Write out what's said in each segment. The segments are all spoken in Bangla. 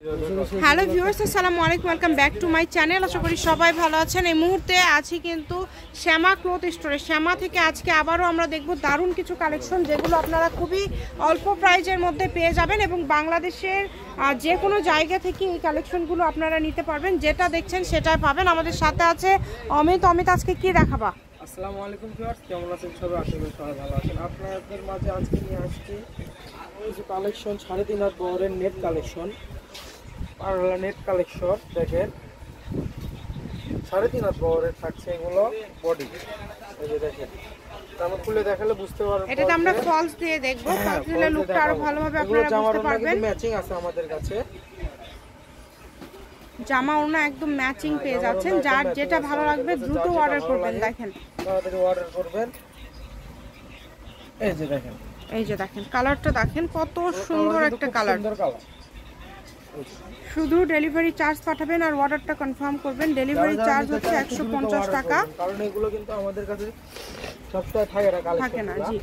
হ্যালো ভিউয়ার্স, আসসালামু আলাইকুম, welcome back to my channel. আশা করি সবাই ভালো আছেন। এই মুহূর্তে আছি কিন্তু শ্যামা ক্লথ স্টোরে। শ্যামা থেকে আজকে আবারও আমরা দেখব দারুণ কিছু কালেকশন, যেগুলো আপনারা খুবই অল্প প্রাইজের মধ্যে পেয়ে যাবেন এবং বাংলাদেশের যে কোনো জায়গা থেকে এই কালেকশনগুলো আপনারা নিতে পারবেন। যেটা দেখছেন সেটাই পাবেন। আমাদের সাথে আছে অমিত। অমিত, আজকে কি দেখাবা? আসসালামু আলাইকুম ভিউয়ার্স, কেমন আছেন সবাই? আশা করি সবাই ভালো আছেন। আপনাদের মাঝে আজকে নিয়ে আসছি কিছু কালেকশন, 3.5 হাত বহরের নেট কালেকশন, পার্লা নেট কালেকশন। দেখেন 3.5 হাত বহরের থাকছে এগুলো বডি। এই যে দেখেন, আমরা খুলে দেখালে বুঝতে পারবেন। এটাতে আমরা ফলস দিয়ে দেখব, ফলস দিলে লুকটা আরো ভালোভাবে আপনারা বুঝতে পারবেন। ম্যাচিং আছে আমাদের কাছে, জামা ওড়না একদম ম্যাচিং পেয়ে যাচ্ছেন। যার যেটা ভালো লাগবে দ্রুত অর্ডার করবেন। দেখেন তাড়াতাড়ি অর্ডার করবেন। এই যে দেখেন কালারটা দেখেন, কত সুন্দর একটা কালার। শুধু ডেলিভারি চার্জ পাঠাবেন আর অর্ডারটা কনফার্ম করবেন। ডেলিভারি চার্জ হচ্ছে 150 টাকা। কারণ এগুলো কিন্তু আমাদের কাছে সবসময় থাকে না। জি,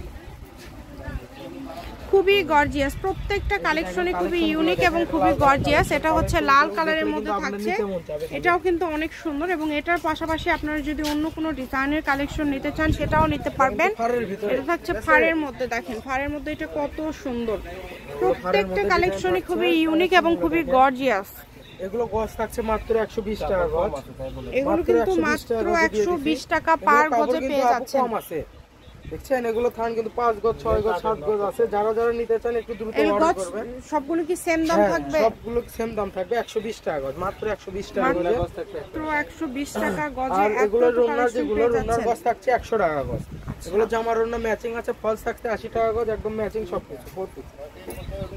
খুবই গর্জিয়াস, প্রত্যেকটা কালেকশনই খুবই ইউনিক এবং খুবই গর্জিয়াস। এটা হচ্ছে লাল কালারের মধ্যে থাকছে, এটাও কিন্তু অনেক সুন্দর। এবং এটার পাশাপাশি আপনারা যদি অন্য কোনো ডিজাইনের কালেকশন নিতে চান সেটাও নিতে পারবেন। এটা থাকছে ফাড়ের মধ্যে। দেখেন ফাড়ের মধ্যে এটা কত সুন্দর। প্রত্যেকটা কালেকশনই খুবই ইউনিক এবং খুবই গর্জিয়াস। এগুলো গজ থাকছে মাত্র 120 টাকা গজ। এগুলো কিন্তু মাত্র 120 টাকা পার গজে পেয়ে যাচ্ছেন। দেখছেন এগুলো থান কিন্তু 5 গজ 6 গজ 7 গজ আছে। যারা যারা নিতে চান একটু দ্রুত অর্ডার করবেন। সবগুলো কি সেম দাম থাকবে? সবগুলো সেম দাম থাকবে, 120 টাকা গজ, মাত্র 120 টাকা গজ থাকবে, মাত্র 120 টাকা গজে। আর এগুলো রুনার, যেগুলো রুনার গজ থাকছে 100 টাকা গজ। এগুলো জামার রুনা ম্যাচিং আছে, ফলস থাকছে 80 টাকা গজ, একদম ম্যাচিং সবকিছু।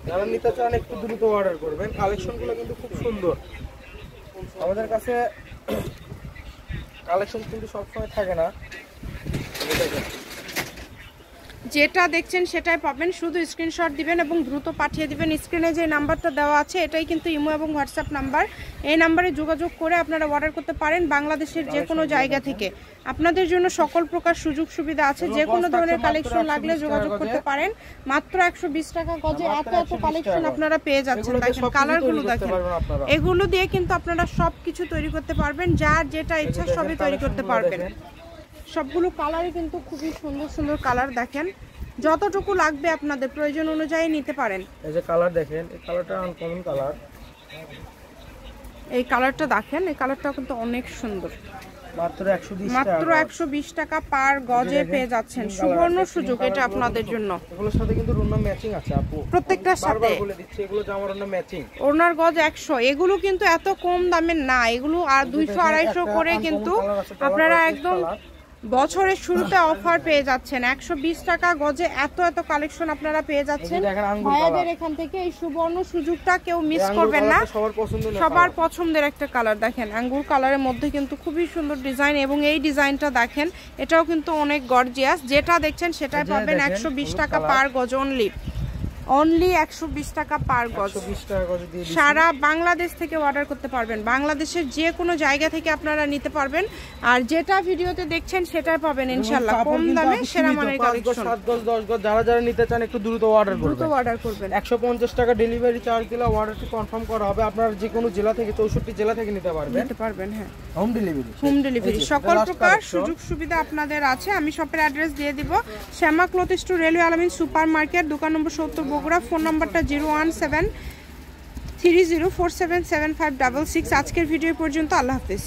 যারা নিতে চান একটু দ্রুত অর্ডার করবেন। কালেকশনগুলো কিন্তু খুব সুন্দর। আমাদের কাছে কালেকশন কিন্তু সবসময় থাকে না। যেটা দেখছেন সেটাই পাবেন, শুধু স্ক্রিনশট দিবেন এবং দ্রুত পাঠিয়ে দিবেন। স্ক্রিনে যে নাম্বারটা দেওয়া আছে এটাই কিন্তু ইমো এবং হোয়াটসঅ্যাপ নাম্বার। এই নাম্বারে যোগাযোগ করে আপনারা অর্ডার করতে পারেন বাংলাদেশের যে কোনো জায়গা থেকে। আপনাদের জন্য সকল প্রকার সুযোগ সুবিধা আছে। যে কোনো ধরনের কালেকশন লাগলে যোগাযোগ করতে পারেন। মাত্র 120 টাকা গজে এত কালেকশন আপনারা পেয়ে যাচ্ছেন। দেখেন কালারগুলো দেখেন, এগুলো দিয়ে কিন্তু আপনারা সব কিছু তৈরি করতে পারবেন। যার যেটা ইচ্ছা সবই তৈরি করতে পারবেন। সবগুলো কালারই কিন্তু খুবই সুন্দর সুন্দর কালার। দেখেন যতটুকু লাগবে আপনাদের প্রয়োজন অনুযায়ী নিতে পারেন। এই যে কালার দেখেন, এই কালারটা আনকমন কালার। এই কালারটা দেখেন, এই কালারটা কিন্তু অনেক সুন্দর। মাত্র 120 টাকা পার গজে পেয়ে যাচ্ছেন। সুবর্ণ সুযোগ এটা আপনাদের জন্য। এগুলোর সাথে কিন্তু রুনা ম্যাচিং আছে আপু, প্রত্যেকটার সাথে বলে দিচ্ছি। এগুলো জামার রুনা ম্যাচিং, ওনার গজ 100। এগুলো কিন্তু এত কম দামের না, এগুলো আর 200-250 করে কিন্তু আপনারা একদম বছরের শুরুতে অফার পেয়ে যাচ্ছেন। 120 টাকা গজে এত কালেকশন আপনারা পেয়ে যাচ্ছেন ভাইয়াদের এখান থেকে। এই সুবর্ণ সুযোগটা কেউ মিস করবেন না। সবার পছন্দের একটা কালার দেখেন, আঙ্গুর কালারের মধ্যে কিন্তু খুবই সুন্দর ডিজাইন। এবং এই ডিজাইনটা দেখেন, এটাও কিন্তু অনেক গর্জিয়াস। যেটা দেখছেন সেটাই পাবেন 120 টাকা পার গজ। অনলি 120 টাকা পার গজ। সারা বাংলাদেশ থেকে অর্ডার করতে পারবেন। বাংলাদেশের যে কোনো জায়গা থেকে আপনারা নিতে পারবেন। আর যেটা ভিডিওতে দেখছেন সেটাই পাবেন ইনশাআল্লাহ কম দামে সেরা মানের কালেকশন। 7 গজ 10 গজ যারা যারা নিতে চান একটু দ্রুত অর্ডার করবেন। 150 টাকা ডেলিভারি চার্জ দিলে অর্ডারটি কনফার্ম করা হবে। আপনারা যে কোনো জেলা থেকে 64 জেলা থেকে নিতে পারবেন। হ্যাঁ, হোম ডেলিভারি সকল প্রকার সুযোগ সুবিধা আপনাদের আছে। আমি শপের অ্যাড্রেস দিয়ে দিব। শ্যামা ক্লথ স্টোর, রেলওয়ে আলামিন সুপার মার্কেট, দোকান নম্বর 70 বগুড়া। ফোন নাম্বারটা 01730477566। আজকের ভিডিও পর্যন্ত। আল্লাহ হাফেজ।